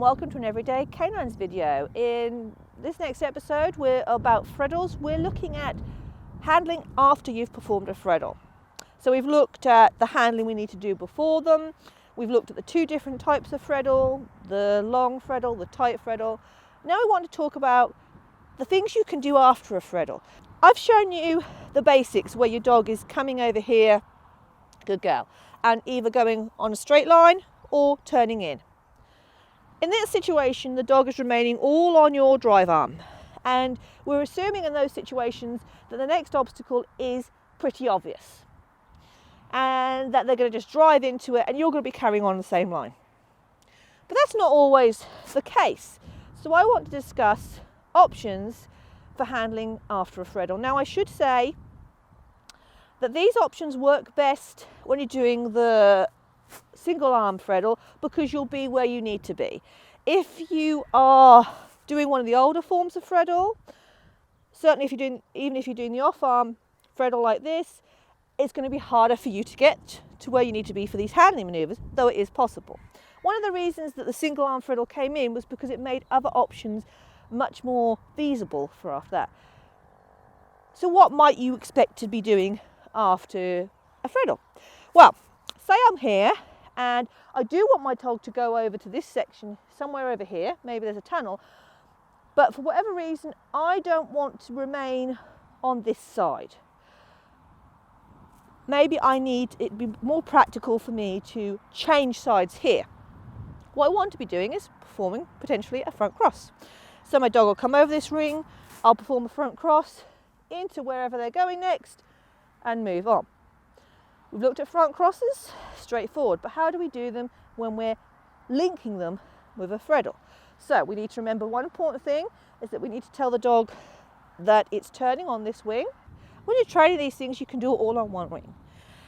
and welcome to an Everyday Canines video. In this next episode, we're about threadles. We're looking at handling after you've performed a threadle. So we've looked at the handling we need to do before them. We've looked at the two different types of threadle, the long threadle, the tight threadle. Now we want to talk about the things you can do after a threadle. I've shown you the basics where your dog is coming over here, good girl, and either going on a straight line or turning in. In this situation, the dog is remaining all on your drive arm, and we're assuming in those situations that the next obstacle is pretty obvious and that they're going to just drive into it and you're going to be carrying on the same line. But that's not always the case. So I want to discuss options for handling after a threadle. Now I should say that these options work best when you're doing the single arm threadle because you'll be where you need to be. If you are doing one of the older forms of threadle, certainly even if you're doing the off arm threadle like this, it's going to be harder for you to get to where you need to be for these handling maneuvers, though it is possible. One of the reasons that the single arm threadle came in was because it made other options much more feasible for after that. So what might you expect to be doing after a threadle? Well, say I'm here and I do want my dog to go over to this section somewhere over here, maybe there's a tunnel, but for whatever reason I don't want to remain on this side. Maybe it'd be more practical for me to change sides here. What I want to be doing is performing potentially a front cross. So my dog will come over this ring, I'll perform a front cross into wherever they're going next and move on. We've looked at front crosses, straightforward, but how do we do them when we're linking them with a threadle? So we need to remember one important thing is that we need to tell the dog that it's turning on this wing. When you're training these things, you can do it all on one wing.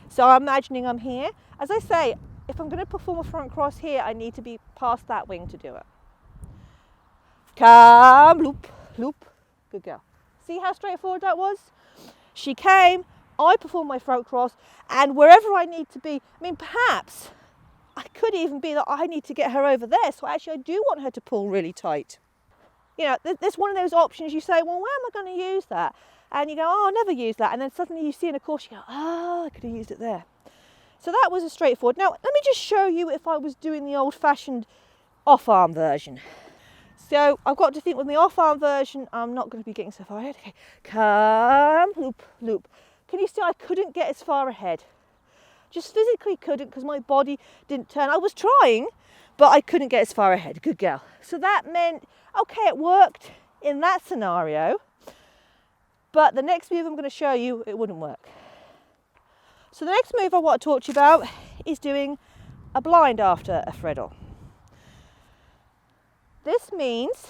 So I'm imagining I'm here. As I say, if I'm going to perform a front cross here, I need to be past that wing to do it. Come, loop, loop, good girl. See how straightforward that was? She came, I perform my front cross, and wherever I need to be, perhaps I could even be that I need to get her over there, so actually I do want her to pull really tight. You know, there's one of those options you say, well, where am I going to use that? And you go, oh, I'll never use that. And then suddenly you see in a course, you go, oh, I could have used it there. So that was a straightforward. Now, let me just show you if I was doing the old-fashioned off-arm version. So I've got to think with the off-arm version, I'm not going to be getting so far ahead. Okay, come, loop, loop. Can you see I couldn't get as far ahead? Just physically couldn't because my body didn't turn. I was trying, but I couldn't get as far ahead. Good girl. So that meant, okay, it worked in that scenario. But the next move I'm going to show you, it wouldn't work. So the next move I want to talk to you about is doing a blind after a threadle. This means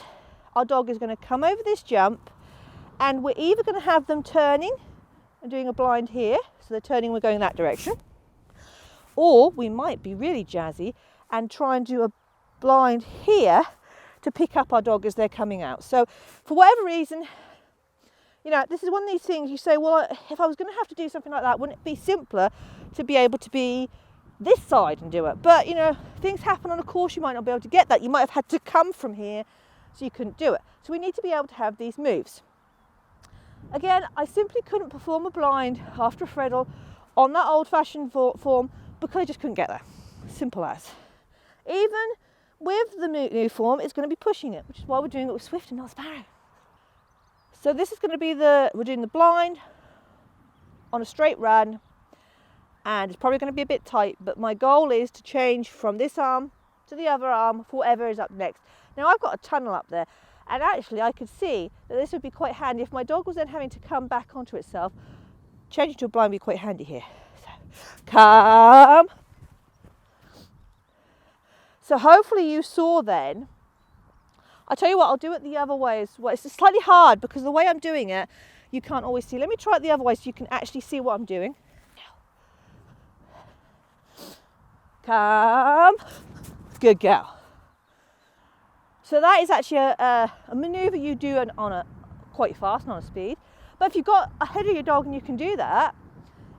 our dog is going to come over this jump and we're either going to have them turning and doing a blind here, so they're turning, we're going that direction, or we might be really jazzy and try and do a blind here to pick up our dog as they're coming out. So for whatever reason, you know, this is one of these things you say, well, if I was going to have to do something like that, wouldn't it be simpler to be able to be this side and do it? But, you know, things happen on a course, you might not be able to get that. You might have had to come from here, so you couldn't do it. So we need to be able to have these moves. Again, I simply couldn't perform a blind after a threadle on that old-fashioned form because I just couldn't get there. Simple as. Even with the new form, it's going to be pushing it, which is why we're doing it with Swift and not Sparrow. So this is going to be we're doing the blind on a straight run, and it's probably going to be a bit tight, but my goal is to change from this arm to the other arm for whatever is up next. Now I've got a tunnel up there, and actually I could see that this would be quite handy if my dog was then having to come back onto itself. Changing to a blind would be quite handy here. So, come. So hopefully you saw then. I'll tell you what, I'll do it the other way as well. It's slightly hard because the way I'm doing it, you can't always see. Let me try it the other way so you can actually see what I'm doing. Come. Good girl. So that is actually a manoeuvre you do on a quite fast, not a speed. But if you've got ahead of your dog and you can do that,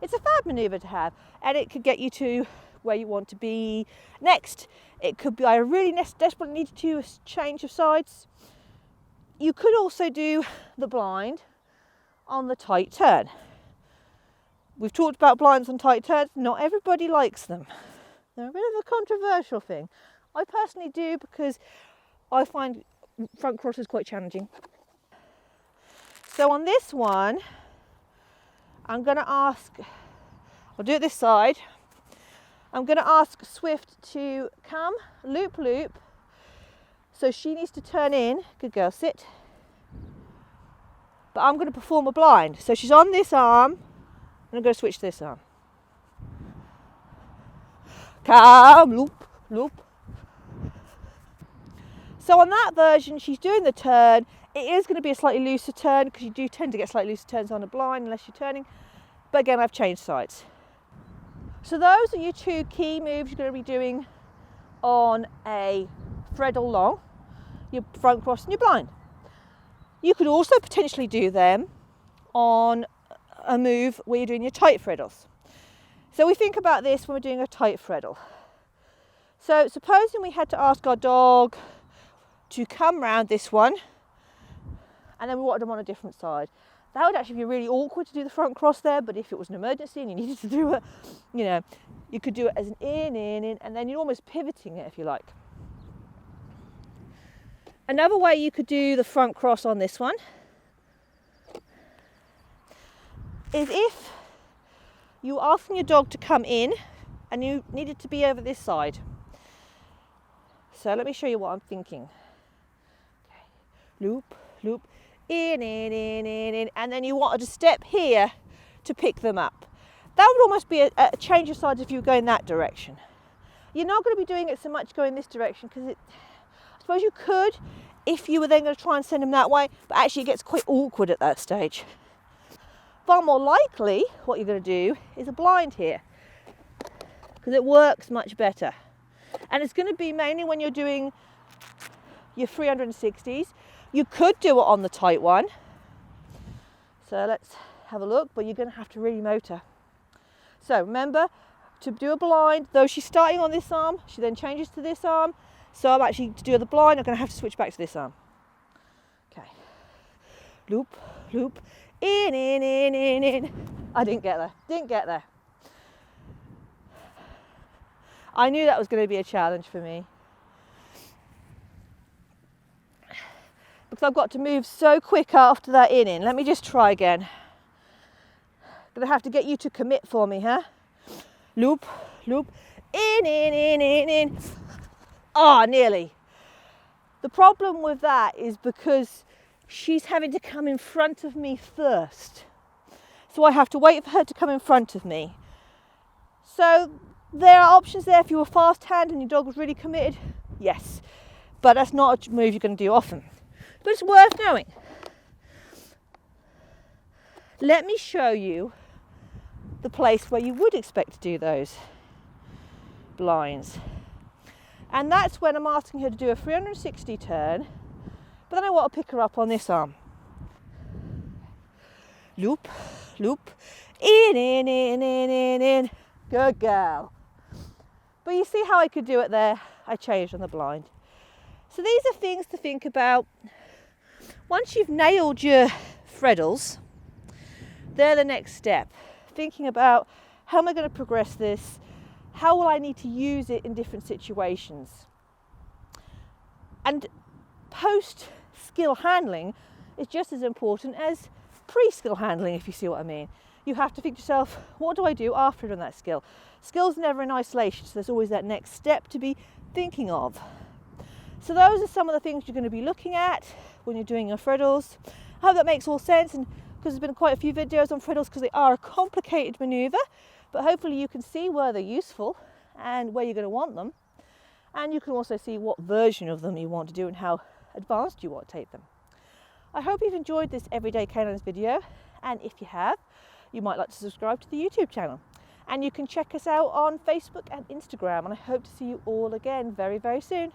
it's a fab manoeuvre to have. And it could get you to where you want to be next. It could be I really desperately need to do a change of sides. You could also do the blind on the tight turn. We've talked about blinds on tight turns. Not everybody likes them. They're a bit of a controversial thing. I personally do because I find front crosses quite challenging. So on this one, I'm going to ask, I'll do it this side. I'm going to ask Swift to come, loop, loop. So she needs to turn in. Good girl, sit. But I'm going to perform a blind. So she's on this arm, and I'm going to switch to this arm. Come, loop, loop. So on that version, she's doing the turn. It is going to be a slightly looser turn because you do tend to get slightly looser turns on a blind unless you're turning. But again, I've changed sides. So those are your two key moves you're going to be doing on a threadle long, your front cross and your blind. You could also potentially do them on a move where you're doing your tight threadles. So we think about this when we're doing a tight threadle. So supposing we had to ask our dog to come round this one, and then we wanted them on a different side. That would actually be really awkward to do the front cross there, but if it was an emergency and you needed to do it, you know, you could do it as an in, and then you're almost pivoting it if you like. Another way you could do the front cross on this one is if you were asking your dog to come in and you needed to be over this side. So let me show you what I'm thinking. Okay. Loop, loop, in, and then you wanted to step here to pick them up. That would almost be a change of sides if you were going that direction. You're not going to be doing it so much going this direction because I suppose you could if you were then going to try and send them that way, but actually it gets quite awkward at that stage. Far more likely what you're going to do is a blind here because it works much better. And it's going to be mainly when you're doing your 360s. You could do it on the tight one. So let's have a look, but you're going to have to really motor. So remember, to do a blind, though she's starting on this arm, she then changes to this arm. So I'm actually, to do the blind, I'm going to have to switch back to this arm. Okay. Loop, loop, in. I didn't get there. I knew that was going to be a challenge for me. Because I've got to move so quick after that in. Let me just try again. Gonna have to get you to commit for me, huh? Loop, loop, in. Ah, nearly. The problem with that is because she's having to come in front of me first. So I have to wait for her to come in front of me. So there are options there if you were fast hand and your dog was really committed, yes. But that's not a move you're going to do often. But it's worth knowing. Let me show you the place where you would expect to do those blinds. And that's when I'm asking her to do a 360 turn, but then I want to pick her up on this arm. Loop, loop, in. Good girl. But you see how I could do it there? I changed on the blind. So these are things to think about. Once you've nailed your threadles, they're the next step. Thinking about how am I going to progress this? How will I need to use it in different situations? And post-skill handling is just as important as pre-skill handling, if you see what I mean. You have to think to yourself, what do I do after I've done that skill? Skill's never in isolation, so there's always that next step to be thinking of. So those are some of the things you're going to be looking at when you're doing your threadles. I hope that makes all sense, and because there's been quite a few videos on threadles because they are a complicated manoeuvre, but hopefully you can see where they're useful and where you're going to want them. And you can also see what version of them you want to do and how advanced you want to take them. I hope you've enjoyed this Everyday Canines video, and if you have, you might like to subscribe to the YouTube channel. And you can check us out on Facebook and Instagram, and I hope to see you all again very, very soon.